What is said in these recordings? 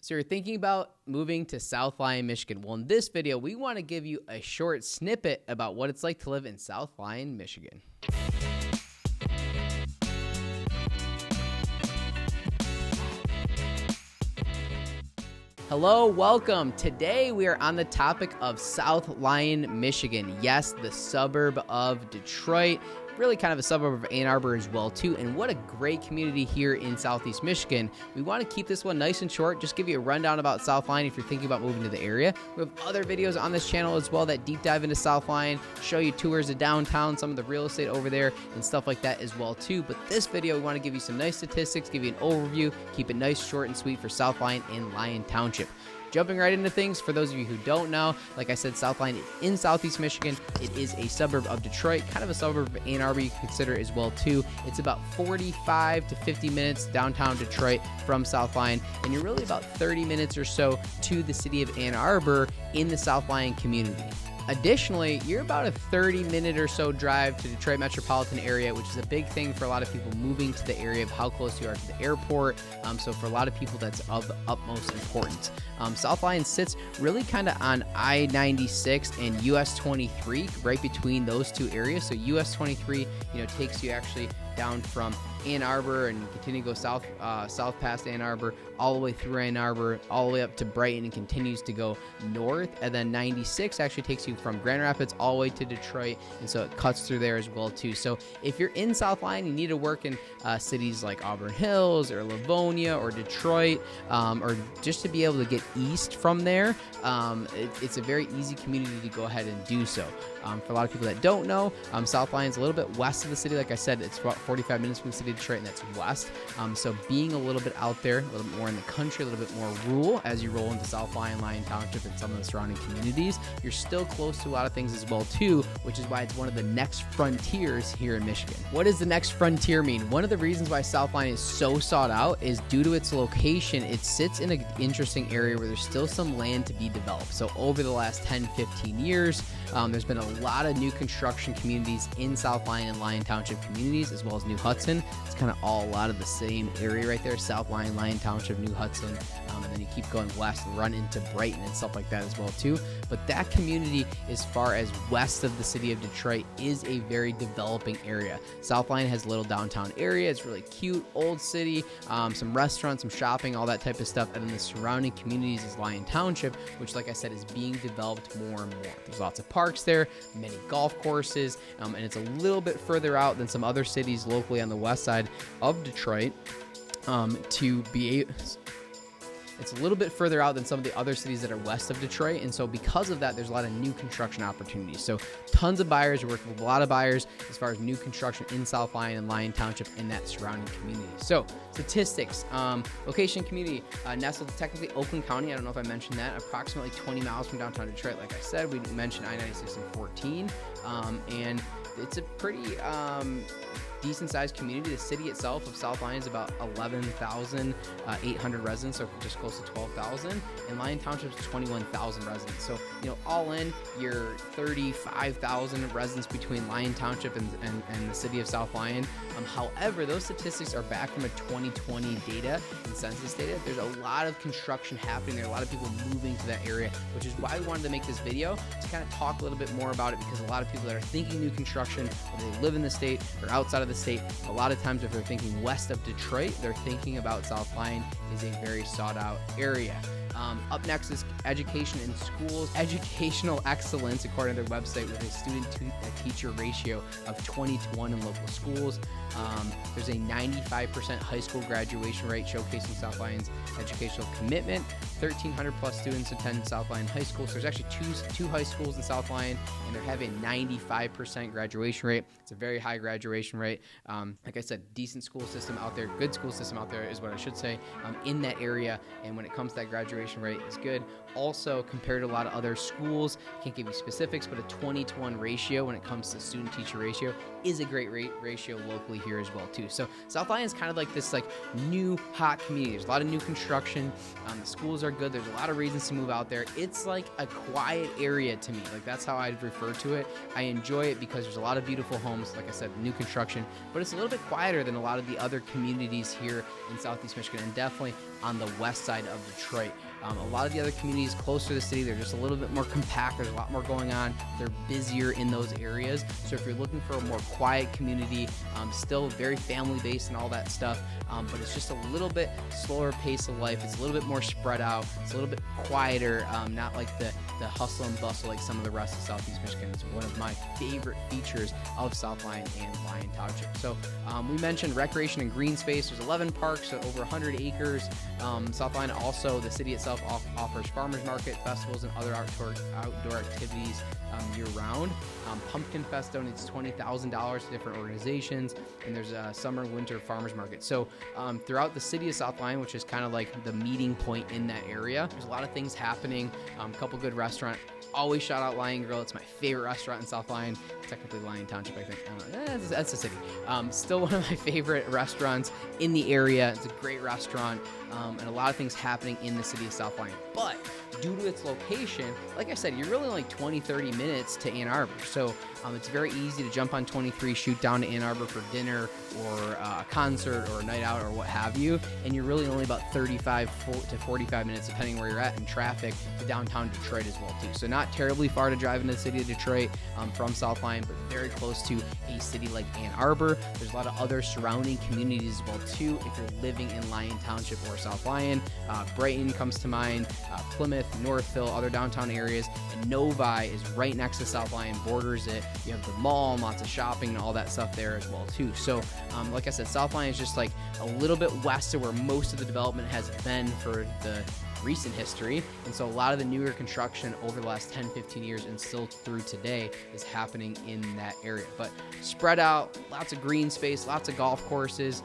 So you're thinking about moving to South Lyon, Michigan. Well, in this video, we want to give you a short snippet about what it's like to live in South Lyon, Michigan. Hello, welcome. Today we are on the topic of South Lyon, Michigan. Yes, the suburb of Detroit. Really kind of a suburb of Ann Arbor as well too, and what a great community here in Southeast Michigan. We want to keep this one nice and short, just give you a rundown about South Lyon if you're thinking about moving to the area. We have other videos on this channel as well that deep dive into South Lyon, show you tours of downtown, some of the real estate over there, and stuff like that as well too. But this video, we want to give you some nice statistics, give you an overview, keep it nice, short, and sweet for South Lyon and Lyon Township. Jumping right into things, for those of you who don't know, like I said, South Lyon in Southeast Michigan. It is a suburb of Detroit, kind of a suburb of Ann Arbor you can consider as well too. It's about 45 to 50 minutes downtown Detroit from South Lyon, and you're really about 30 minutes or so to the city of Ann Arbor in the South Lyon community. Additionally, you're about a 30-minute or so drive to Detroit metropolitan area, which is a big thing for a lot of people moving to the area of how close you are to the airport. So for a lot of people, that's of the utmost importance. South Lyon sits really kind of on I-96 and US 23, right between those two areas. So US 23, takes you actually down from Ann Arbor and continue to go south past Ann Arbor, all the way through Ann Arbor, all the way up to Brighton, and continues to go north. And then 96 actually takes you from Grand Rapids all the way to Detroit, and so it cuts through there as well too. So if you're in South Lyon, you need to work in cities like Auburn Hills or Livonia or Detroit, or just to be able to get east from there. It's a very easy community to go ahead and do so. For a lot of people that don't know, South Lyon's a little bit west of the city. Like I said, it's about 45 minutes from the city of Detroit, and that's west. So being a little bit out there, a little bit more in the country, a little bit more rural as you roll into South Lyon, Lyon Township, and some of the surrounding communities, you're still close to a lot of things as well too, which is why it's one of the next frontiers here in Michigan. What does the next frontier mean? One of the reasons why South Lyon is so sought out is due to its location. It sits in an interesting area where there's still some land to be developed. So over the last 10, 15 years, there's been a lot of new construction communities in South Lyon and Lyon Township communities, as well as New Hudson. It's kind of all a lot of the same area right there, South Lyon, Lyon Township, New Hudson, and then you keep going west and run into Brighton and stuff like that as well too. But that community, as far as west of the city of Detroit, is a very developing area. South Lyon has a little downtown area. It's really cute, old city, some restaurants, some shopping, all that type of stuff. And then the surrounding communities is Lyon Township, which, like I said, is being developed more and more. There's lots of parks there, many golf courses, and it's a little bit further out than some other cities locally on the west side of Detroit. It's a little bit further out than some of the other cities that are west of Detroit, and so because of that, there's a lot of new construction opportunities. So tons of buyers. We're working with a lot of buyers as far as new construction in South Lyon and Lyon Township and that surrounding community. So statistics, location, community, nestled technically Oakland County. I don't know if I mentioned that. Approximately 20 miles from downtown Detroit. Like I said, we mentioned I-96 and 14, and it's a pretty decent-sized community. The city itself of South Lyon is about 11,800 residents, so just close to 12,000. And Lyon Township is 21,000 residents. So, all in, you're 35,000 residents between Lyon Township and the city of South Lyon. However, those statistics are back from a 2020 data and census data. There's a lot of construction happening there, a lot of people moving to that area, which is why we wanted to make this video, to kind of talk a little bit more about it, because a lot of people that are thinking new construction, whether they live in the state or outside of the state, a lot of times if they're thinking west of Detroit, they're thinking about South Lyon is a very sought out area. Up next is education in schools. Educational excellence, according to their website, with a student-to-teacher ratio of 20:1 in local schools. There's a 95% high school graduation rate, showcasing South Lyon's educational commitment. 1,300 plus students attend South Lyon High School. So there's actually two high schools in South Lyon, and they're having a 95% graduation rate. It's a very high graduation rate. Like I said, decent school system out there, good school system out there is what I should say, in that area. And when it comes to that graduation rate, is good. Also, compared to a lot of other schools, can't give you specifics, but a 20:1 ratio when it comes to student-teacher ratio is a great ratio locally here as well too. So South Lyon is kind of like this new hot community. There's a lot of new construction. The schools are good. There's a lot of reasons to move out there. It's like a quiet area to me. Like, that's how I'd refer to it. I enjoy it because there's a lot of beautiful homes, like I said, new construction, but it's a little bit quieter than a lot of the other communities here in Southeast Michigan, and definitely on the west side of Detroit. A lot of the other communities closer to the city, they're just a little bit more compact. There's a lot more going on. They're busier in those areas. So if you're looking for a more quiet community, still very family-based and all that stuff, but it's just a little bit slower pace of life. It's a little bit more spread out. It's a little bit quieter, not like the hustle and bustle like some of the rest of Southeast Michigan. It's one of my favorite features of South Lyon and Lyon Township. So we mentioned recreation and green space. There's 11 parks, so over 100 acres. South Lyon also, the city itself offers farmers market, festivals, and other outdoor activities year-round. Pumpkin Fest donates $20,000 to different organizations, and there's a summer and winter farmers market. So throughout the city of South Lyon, which is kind of like the meeting point in that area, there's a lot of things happening. A couple good restaurants. Always shout out Lyon Grill. It's my favorite restaurant in South Lyon. Technically Lyon Township, I think. I don't know. That's the city. Still one of my favorite restaurants in the area. It's a great restaurant, and a lot of things happening in the city of South Lyon. But due to its location, like I said, you're really only 20, 30 minutes to Ann Arbor. So it's very easy to jump on 23, shoot down to Ann Arbor for dinner or a concert or a night out or what have you. And you're really only about 35 to 45 minutes, depending where you're at in traffic, to downtown Detroit as well, too. So not terribly far to drive into the city of Detroit from South Lyon, but very close to a city like Ann Arbor. There's a lot of other surrounding communities as well, too, if you're living in Lyon Township or South Lyon. Brighton comes to mind, Plymouth, Northville, other downtown areas, and Novi is right next to South Lyon, borders it. You have the mall and lots of shopping and all that stuff there as well, too. So like I said, South Lyon is just like a little bit west of where most of the development has been for the recent history, and so a lot of the newer construction over the last 10-15 years and still through today is happening in that area. But spread out, lots of green space, lots of golf courses,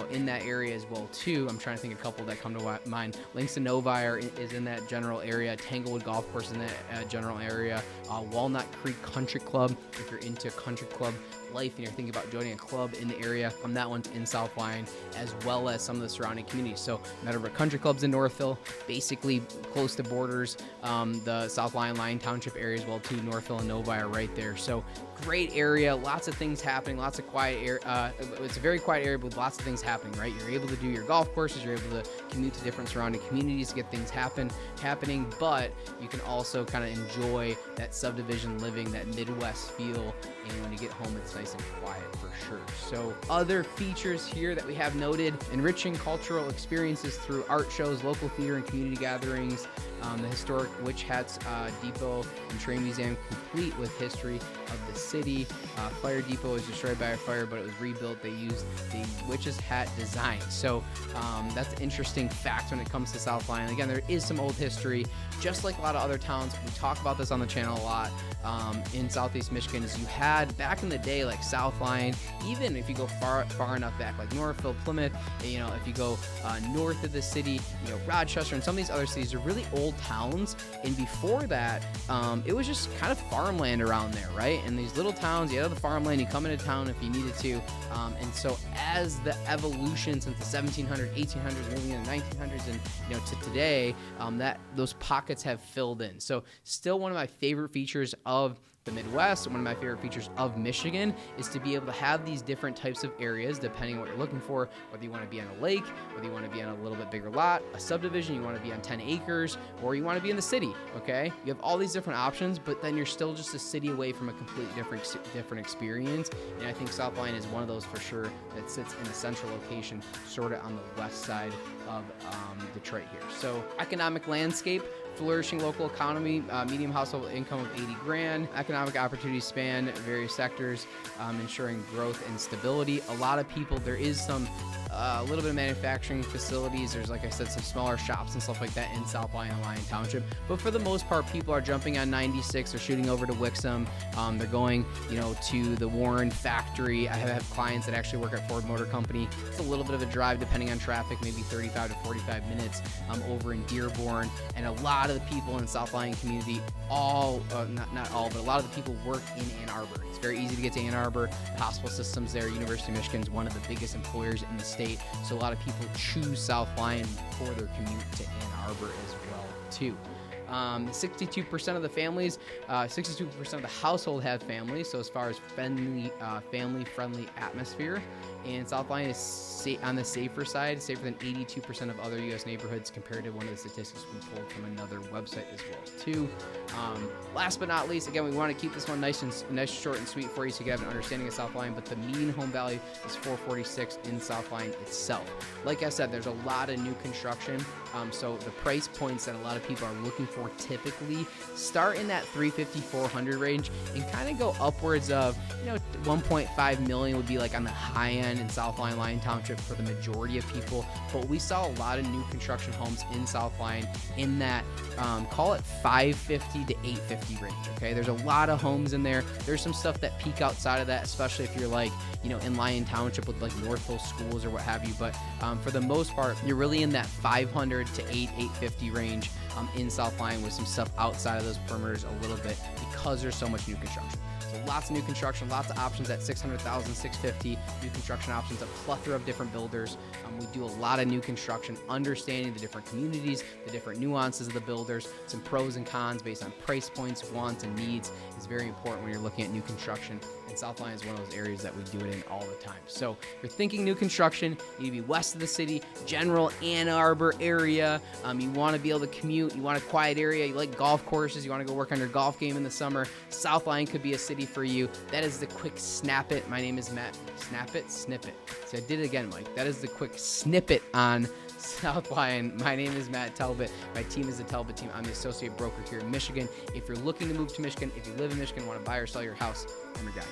in that area as well too. I'm trying to think of a couple that come to mind. Links and Novi is in that general area. Tanglewood Golf Course in that general area. Walnut Creek Country Club, if you're into country club life and you're thinking about joining a club in the area, that one's in South Lyon, as well as some of the surrounding communities. So Meadowbrook Country Club's in Northville, basically close to borders. The South Lyon Township area as well too. Northville and Novi are right there. So great area, lots of things happening, lots of quiet area. It's a very quiet area with lots of things happening, right? You're able to do your golf courses, you're able to commute to different surrounding communities to get things happening, but you can also kind of enjoy that subdivision living, that Midwest feel, and when you get home, it's nice and quiet for sure. So other features here that we have noted: enriching cultural experiences through art shows, local theater and community gatherings, the historic Witch Hats Depot and Train Museum, complete with history of the city. Fire Depot was destroyed by a fire, but it was rebuilt. They used the witch's hat design. So that's an interesting fact when it comes to South Lyon. Again, there is some old history, just like a lot of other towns. We talk about this on the channel a lot in Southeast Michigan. Is you had back in the day, like South Lyon, even if you go far enough back, like Northville, Plymouth, if you go north of the city, Rochester and some of these other cities are really old towns. And before that, it was just kind of farmland around there, right? And these little towns, you had the farmland, you come into town if you needed to. And so as the evolution since the 1700s, 1800s, moving into the 1900s, and to today, that those pockets have filled in. So still one of my favorite features of the Midwest, one of my favorite features of Michigan, is to be able to have these different types of areas depending on what you're looking for, whether you want to be on a lake, whether you want to be on a little bit bigger lot, a subdivision, you want to be on 10 acres, or you want to be in the city, okay? You have all these different options, but then you're still just a city away from a completely different experience, and I think South Lyon is one of those for sure that sits in a central location, sort of on the west side of Detroit here. So economic landscape, flourishing local economy, medium household income of 80 grand, economic opportunities span various sectors, ensuring growth and stability. A lot of people, there is some a little bit of manufacturing facilities. There's, like I said, some smaller shops and stuff like that in South Lyon and Lyon Township. But for the most part, people are jumping on 96. They're shooting over to Wixom. They're going, to the Warren factory. I have clients that actually work at Ford Motor Company. It's a little bit of a drive depending on traffic, maybe 35 to 45 minutes over in Dearborn. And a lot of the people in South Lyon community, not all, but a lot of the people work in Ann Arbor. It's very easy to get to Ann Arbor. The hospital systems there. University of Michigan is one of the biggest employers in the state. So a lot of people choose South Lyon for their commute to Ann Arbor as well too. 62% of the families, 62% of the household have families. So as far as family-friendly atmosphere, and South Lyon is on the safer side, safer than 82% of other U.S. neighborhoods, compared to one of the statistics we pulled from another website as well too. Last but not least, again, we want to keep this one nice, short, and sweet for you, so you can have an understanding of South Lyon. But the median home value is $446 in South Lyon itself. Like I said, there's a lot of new construction, so the price points that a lot of people are looking for typically start in that $350, $400 range, and kind of go upwards of, 1.5 million would be like on the high end in South Lyon Township for the majority of people. But we saw a lot of new construction homes in South Lyon in that call it $550 to $850 range. Okay, there's a lot of homes in there. There's some stuff that peak outside of that, especially if you're like in Lyon Township with like Northville schools or what have you. But for the most part, you're really in that $500 to $850 range in South Lyon, with some stuff outside of those perimeters a little bit, because there's so much new construction. So lots of new construction, lots of options at $600,000, $650,000, new construction options, a plethora of different builders. We do a lot of new construction, understanding the different communities, the different nuances of the builders, some pros and cons based on price points, wants, and needs is very important when you're looking at new construction. And South Lyon is one of those areas that we do it in all the time. So if you're thinking new construction, you need to be west of the city, general Ann Arbor area. You want to be able to commute, you want a quiet area, you like golf courses, you want to go work on your golf game in the summer, South Lyon could be a city for you. That is the quick snap it. My name is Matt. Snap it, snip it. So I did it again, Mike. That is the quick snippet on South Lyon. My name is Matt Talbot. My team is the Talbot team. I'm the associate broker here in Michigan. If you're looking to move to Michigan, if you live in Michigan, want to buy or sell your house, I'm your guy.